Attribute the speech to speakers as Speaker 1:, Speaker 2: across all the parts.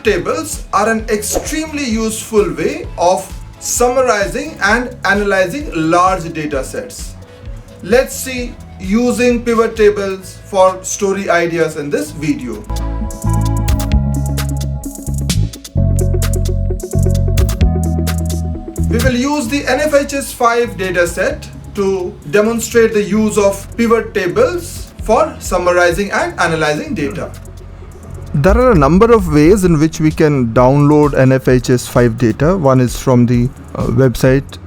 Speaker 1: Pivot tables are an extremely useful way of summarizing and analyzing large data sets. Let's see using pivot tables for story ideas in this video. We will use the NFHS 5 dataset to demonstrate the use of pivot tables for summarizing and analyzing data.
Speaker 2: There are a number of ways in which we can download NFHS 5 data. One is from the website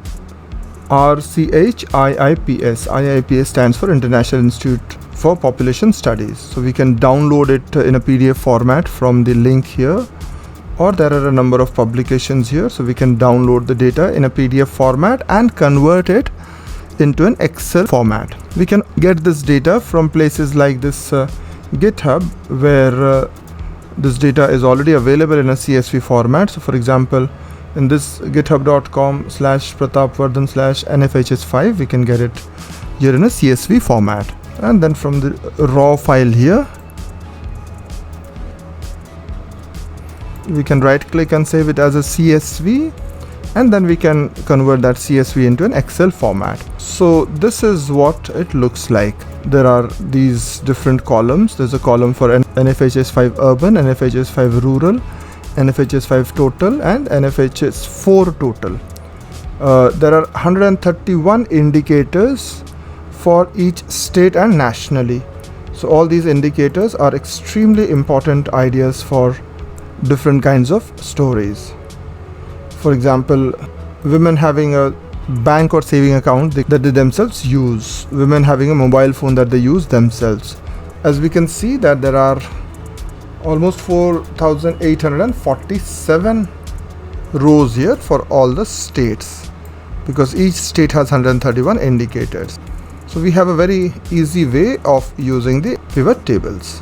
Speaker 2: RCHIIPS. IIPS stands for International Institute for Population Studies. So we can download it in a PDF format from the link here, or there are a number of publications here. So we can download the data in a PDF format and convert it into an Excel format. We can get this data from places like this GitHub, where this data is already available in a CSV format. So for example, in this github.com/pratapvardhan/NFHS5, we can get it here in a CSV format. And then from the raw file here, we can right click and save it as a CSV, and then we can convert that CSV into an Excel format. So this is what it looks like. There are these different columns. There's a column for NFHS 5 urban, NFHS 5 rural, NFHS 5 total, and NFHS 4 total. There are 131 indicators for each state and nationally. So all these indicators are extremely important ideas for different kinds of stories. For example, women having a bank or saving account that they themselves use, women having a mobile phone that they use themselves. As we can see that there are almost 4,847 rows here for all the states, because each state has 131 indicators. So we have a very easy way of using the pivot tables.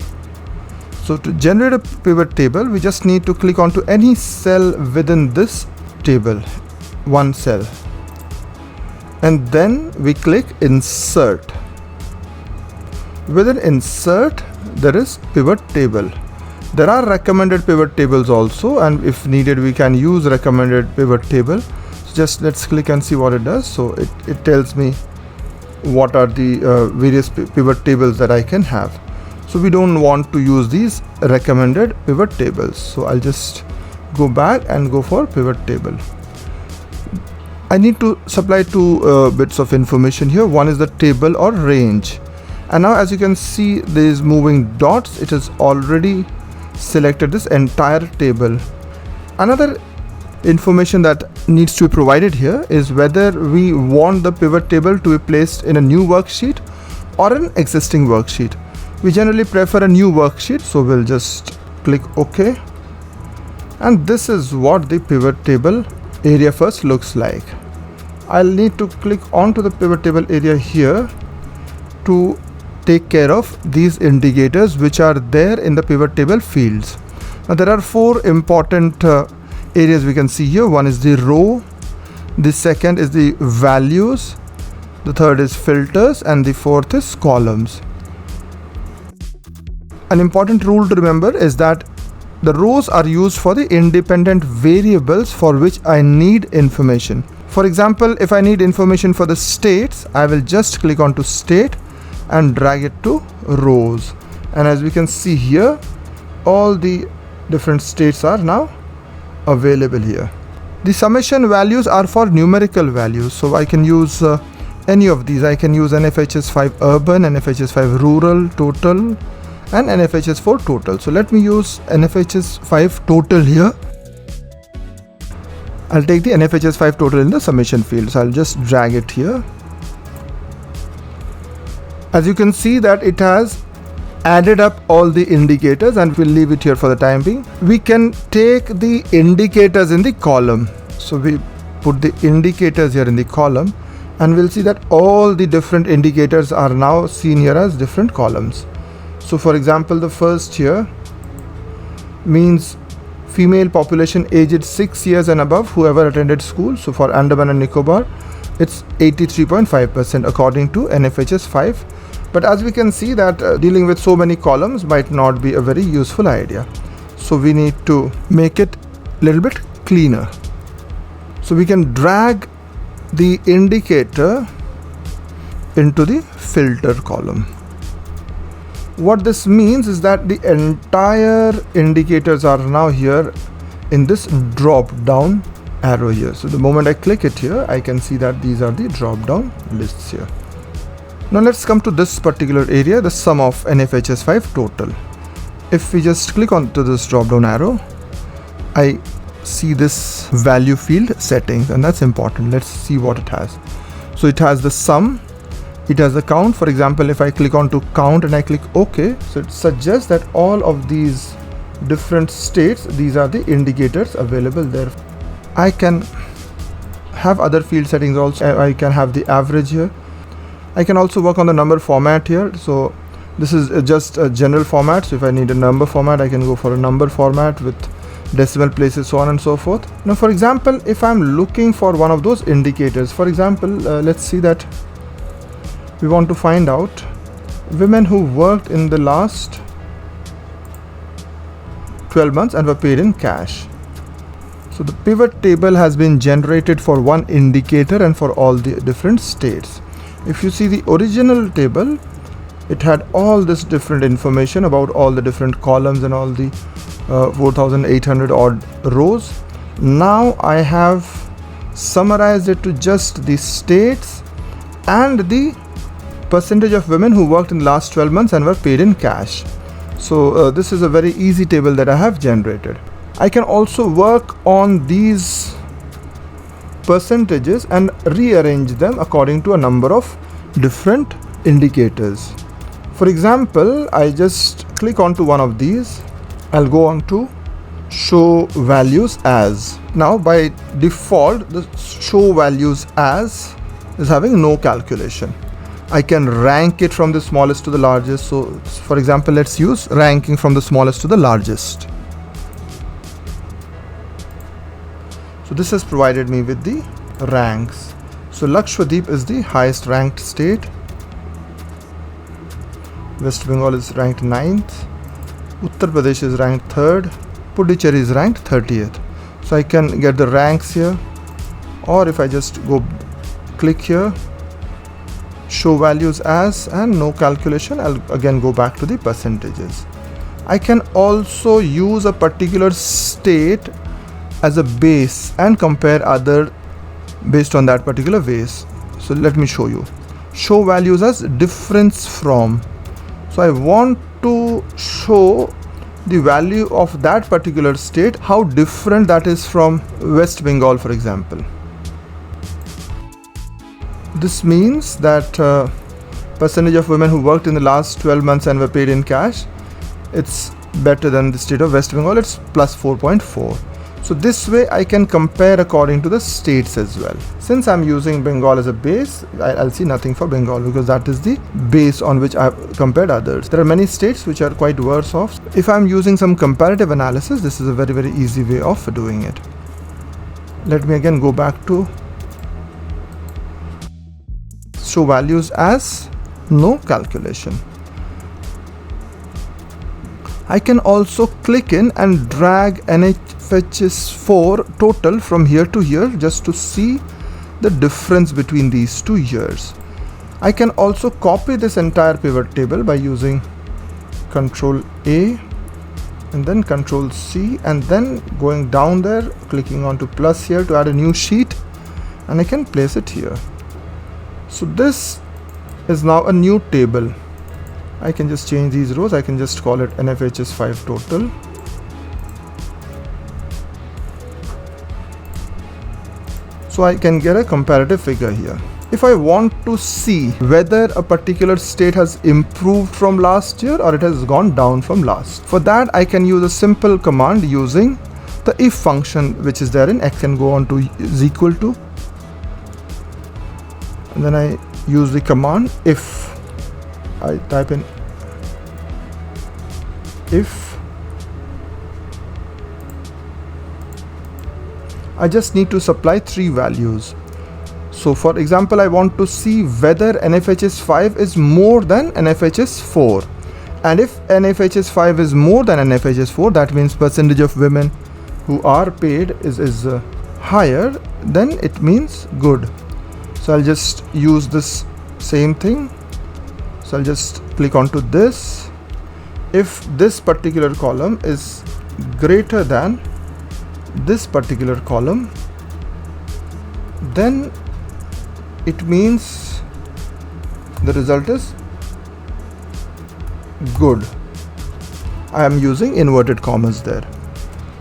Speaker 2: So to generate a pivot table, we just need to click onto any cell within this table, one cell, and then we click insert. Within insert, there is pivot table. There are recommended pivot tables also, and if needed we can use recommended pivot table. So just let's click and see what it does. So it tells me what are the various pivot tables that I can have. So we don't want to use these recommended pivot tables. So I'll just go back and go for pivot table. I need to supply two bits of information here. One is the table or range, and now as you can see these moving dots, it has already selected this entire table. Another information that needs to be provided here is whether we want the pivot table to be placed in a new worksheet or an existing worksheet. We generally prefer a new worksheet, so we'll just click OK. And this is what the pivot table area first looks like. I'll need to click onto the pivot table area here to take care of these indicators which are there in the pivot table fields. Now there are four important areas we can see here. One is the row, the second is the values, the third is filters, and the fourth is columns. An important rule to remember is that the rows are used for the independent variables for which I need information. For example, if I need information for the states, I will just click onto state and drag it to rows. And as we can see here, all the different states are now available here. The summation values are for numerical values, so I can use any of these. I can use NFHS 5 urban, NFHS 5 rural total, and NFHS 4 total. So let me use NFHS 5 total here. I'll take the NFHS 5 total in the summation field. So I'll just drag it here. As you can see that it has added up all the indicators, and we'll leave it here for the time being. We can take the indicators in the column. So we put the indicators here in the column, and we'll see that all the different indicators are now seen here as different columns. So for example, the first here means female population aged 6 years and above whoever attended school. So for Andaman and Nicobar, it's 83.5% according to NFHS 5. But as we can see that dealing with so many columns might not be a very useful idea. so we need to make it a little bit cleaner. So we can drag the indicator into the filter column. What this means is that the entire indicators are now here in this drop down arrow here. So the moment I click it here, I can see that these are the drop down lists here. Now let's come to this particular area, the sum of NFHS 5 total. If we just click onto this drop down arrow, I see this value field settings, and that's important. Let's see what it has. So it has the sum, it has the count. For example, if I click on to count and I click OK, so it suggests that all of these different states, these are the indicators available there. I can have other field settings also. I can have the average here. I can also work on the number format here. So this is just a general format. So if I need a number format, I can go for a number format with decimal places, so on and so forth. Now, for example, if I'm looking for one of those indicators, for example, let's see that we want to find out women who worked in the last 12 months and were paid in cash. So the pivot table has been generated for one indicator and for all the different states. If you see the original table, it had all this different information about all the different columns and all the 4,800 odd rows. Now I have summarized it to just the states and the percentage of women who worked in the last 12 months and were paid in cash. So this is a very easy table that I have generated. I can also work on these percentages and rearrange them according to a number of different indicators. For example, I just click onto one of these. I'll go on to show values as. Now by default, the show values as is having no calculation. I can rank it from the smallest to the largest. So for example, let's use ranking from the smallest to the largest. So this has provided me with the ranks. So Lakshadweep is the highest ranked state. West Bengal is ranked 9th. Uttar Pradesh is ranked 3rd. Puducherry is ranked 30th. So I can get the ranks here, or if I just go click here, show values as, and no calculation, I'll again go back to the percentages. I can also use a particular state as a base and compare other based on that particular base. So let me show you. Show values as difference from. So I want to show the value of that particular state, how different that is from West Bengal, for example. This means that percentage of women who worked in the last 12 months and were paid in cash, it's better than the state of West Bengal. It's plus 4.4. So this way I can compare according to the states as well. Since I'm using Bengal as a base, I'll see nothing for Bengal because that is the base on which I've compared others. There are many states which are quite worse off. If I'm using some comparative analysis, this is a very, very easy way of doing it. Let me again go back to show values as, no calculation. I can also click in and drag NFHS 4 total from here to here just to see the difference between these 2 years. I can also copy this entire pivot table by using Ctrl A and then Ctrl C and then going down there, clicking onto plus here to add a new sheet, and I can place it here. So this is now a new table. I can just change these rows. I can just call it NFHS 5 total. So I can get a comparative figure here. If I want to see whether a particular state has improved from last year or it has gone down from last, for that I can use a simple command using the if function which is there in X. And go on to is equal to, and then I use the command if. I type in if. I just need to supply 3 values. So for example, I want to see whether NFHS 5 is more than NFHS 4, And if NFHS 5 is more than NFHS 4, that means percentage of women who are paid is higher, then it means good. So I'll just use this same thing. So I'll just click onto this. If this particular column is greater than this particular column, then it means the result is good. I am using inverted commas there.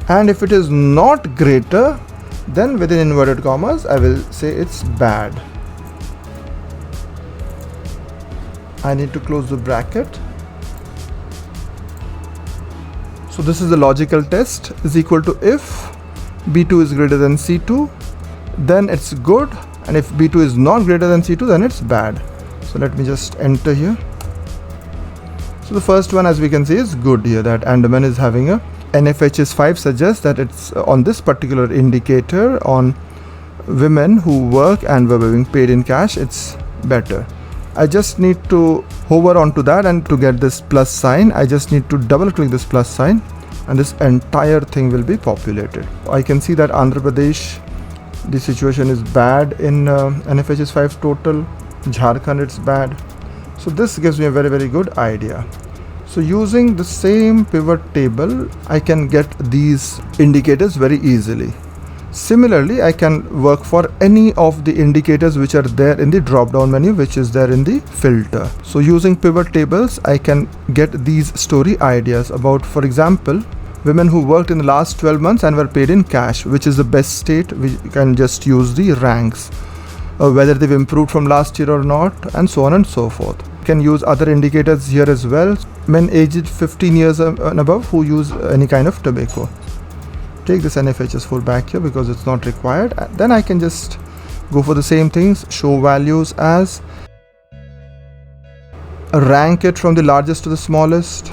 Speaker 2: And if it is not greater, then within inverted commas I will say it's bad. I need to close the bracket. So this is the logical test, is equal to if B2 is greater than C2, then it's good, and if B2 is not greater than C2, then it's bad. So let me just enter here. So the first one, as we can see, is good here, that Andaman is having a NFHS 5 suggests that it's on this particular indicator on women who work and were being paid in cash, it's better. I just need to hover onto that, and to get this plus sign, I just need to double click this plus sign, and this entire thing will be populated. I can see that Andhra Pradesh, the situation is bad in NFHS 5 total. Jharkhand, it's bad. So this gives me a very good idea. So using the same pivot table, I can get these indicators very easily. Similarly, I can work for any of the indicators which are there in the drop down menu, which is there in the filter. So using pivot tables, I can get these story ideas about, for example, women who worked in the last 12 months and were paid in cash, which is the best state. We can just use the ranks, whether they've improved from last year or not, and so on and so forth. You can use other indicators here as well. Men aged 15 years and above who use any kind of tobacco. Take this NFHS 4 back here because it's not required. Then I can just go for the same things, show values as, rank it from the largest to the smallest.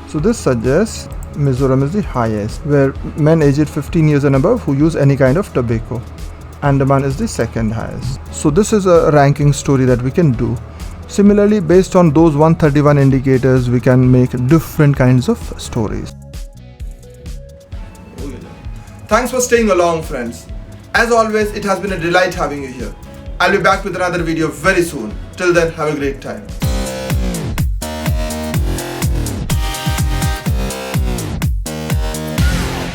Speaker 2: So this suggests Mizoram is the highest, where men aged 15 years and above who use any kind of tobacco. Andaman is the second highest. So this is a ranking story that we can do. Similarly, based on those 131 indicators, we can make different kinds of stories.
Speaker 1: Thanks for staying along, friends. As always, it has been a delight having you here. I'll be back with another video very soon. Till then, have a great time.